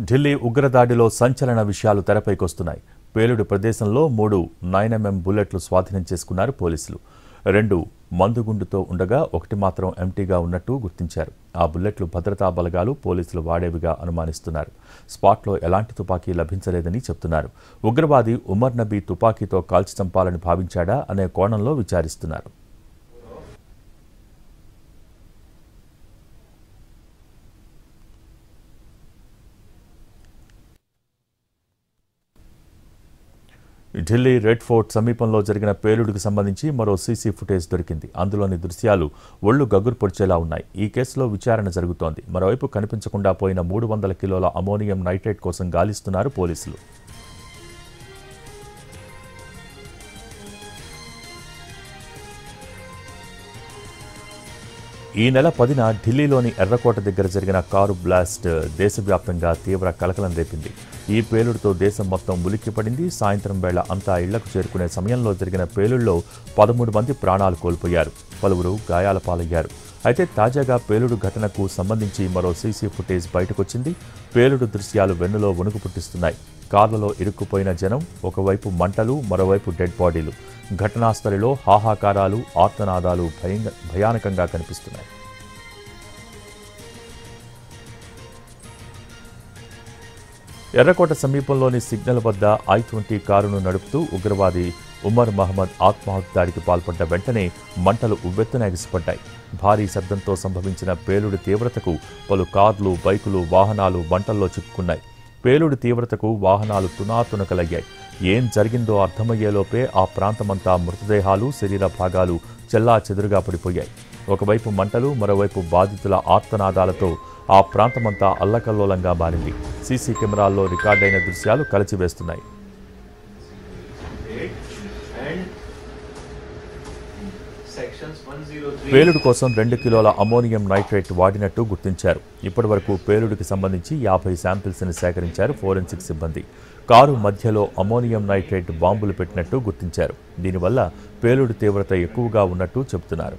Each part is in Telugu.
ఢిల్లీ ఉగ్రదాడిలో సంచలన విషయాలు తెరపైకొస్తున్నాయి. పేలుడు ప్రదేశంలో 3 9mm బుల్లెట్లు స్వాధీనం చేసుకున్నారు పోలీసులు. 2 మందుగుండుతో ఉండగా 1 మాత్రం ఎంటీగా ఉన్నట్టు గుర్తించారు. ఆ బుల్లెట్లు భద్రతా బలగాలు పోలీసులు వాడేవిగా అనుమానిస్తున్నారు. స్పాట్లో ఎలాంటి తుపాకీ లభించలేదని చెప్తున్నారు. ఉగ్రవాది ఉమర్ నబీ తుపాకీతో కాల్చి చంపాలని భావించాడా అనే కోణంలో విచారిస్తున్నారు. ఢిల్లీ రెడ్ ఫోర్ట్ సమీపంలో జరిగిన పేలుడుకు సంబంధించి మరో సీసీ ఫుటేజ్ దొరికింది. అందులోని దృశ్యాలు ఒళ్లు గగురు పొడిచేలా ఉన్నాయి. ఈ కేసులో విచారణ జరుగుతోంది. మరోవైపు కనిపించకుండా పోయిన 300 కిలోల అమోనియం నైట్రేట్ కోసం గాలిస్తున్నారు పోలీసులు. ఈ నెల 10న ఢిల్లీలోని ఎర్రకోట దగ్గర జరిగిన కారు బ్లాస్ట్ దేశవ్యాప్తంగా తీవ్ర కలకలం రేపింది. ఈ పేలుడుతో దేశం మొత్తం ఉలిక్కిపడింది. సాయంత్రం వేళ అంతా ఇళ్లకు చేరుకునే సమయంలో జరిగిన పేలుడులో 13 మంది ప్రాణాలు కోల్పోయారు. పలువురు గాయాల పాలయ్యారు. అయితే తాజాగా పేలుడు ఘటనకు సంబంధించి మరో సీసీ ఫుటేజ్ బయటకొచ్చింది. పేలుడు దృశ్యాలు వెన్నులో వణుకు పుట్టిస్తున్నాయి. కార్లలో ఇరుక్కుపోయిన జనం, ఒకవైపు మంటలు, మరోవైపు డెడ్ బాడీలు. ఘటనాస్థలిలో హాహాకారాలు, ఆర్తనాదాలు భయానకంగా కనిపిస్తున్నాయి. ఎర్రకోట సమీపంలోని సిగ్నల్ వద్ద I-20 కారును నడుపుతూ ఉగ్రవాది ఉమర్ మహమ్మద్ ఆత్మాహుతి దాడికి పాల్పడ్డ వెంటనే మంటలు ఉవ్వెత్తున ఎగిసిపడ్డాయి. భారీ శబ్దంతో సంభవించిన పేలుడు తీవ్రతకు పలు కార్లు, బైకులు, వాహనాలు మంటల్లో చిక్కుకున్నాయి. పేలుడు తీవ్రతకు వాహనాలు తునాతునకలయ్యాయి. ఏం జరిగిందో అర్థమయ్యేలోపే ఆ ప్రాంతమంతా మృతదేహాలు, శరీర భాగాలు చెల్లా చెదురుగా పడిపోయాయి. ఒకవైపు మంటలు, మరోవైపు బాధితుల ఆర్తనాదాలతో ఆ ప్రాంతమంతా అల్లకల్లోలంగా మారింది. సీసీ కెమెరాల్లో రికార్డైన దృశ్యాలు కలిచివేస్తున్నాయి. పేలుడు కోసం 2 కిలోల అమోనియం నైట్రేట్ వాడినట్టు గుర్తించారు. ఇప్పటి వరకు పేలుడుకి సంబంధించి 50 శాంపిల్స్ని సేకరించారు ఫోరెన్సిక్ సిబ్బంది. కారు మధ్యలో అమోనియం నైట్రేట్ బాంబులు పెట్టినట్టు గుర్తించారు. దీనివల్ల పేలుడు తీవ్రత ఎక్కువగా ఉన్నట్టు చెబుతున్నారు.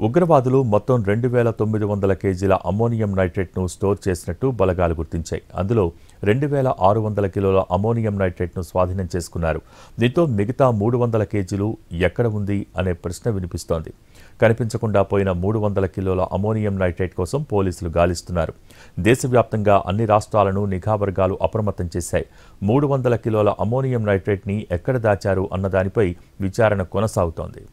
ఉగ్రవాదులు మొత్తం 2900 కేజీల అమోనియం నైట్రేట్ను స్టోర్ చేసినట్టు బలగాలు గుర్తించాయి. అందులో 2600 కిలోల అమోనియం నైట్రేట్ను స్వాధీనం చేసుకున్నారు. దీంతో మిగతా 300 కేజీలు ఎక్కడ ఉంది అనే ప్రశ్న వినిపిస్తోంది. కనిపించకుండా పోయిన 300 కిలోల అమోనియం నైట్రేట్ కోసం పోలీసులు గాలిస్తున్నారు. దేశవ్యాప్తంగా అన్ని రాష్ట్రాలను నిఘా వర్గాలు అప్రమత్తం చేశాయి. 300 కిలోల అమోనియం నైట్రేట్ని ఎక్కడ దాచారు అన్నదానిపై విచారణ కొనసాగుతోంది.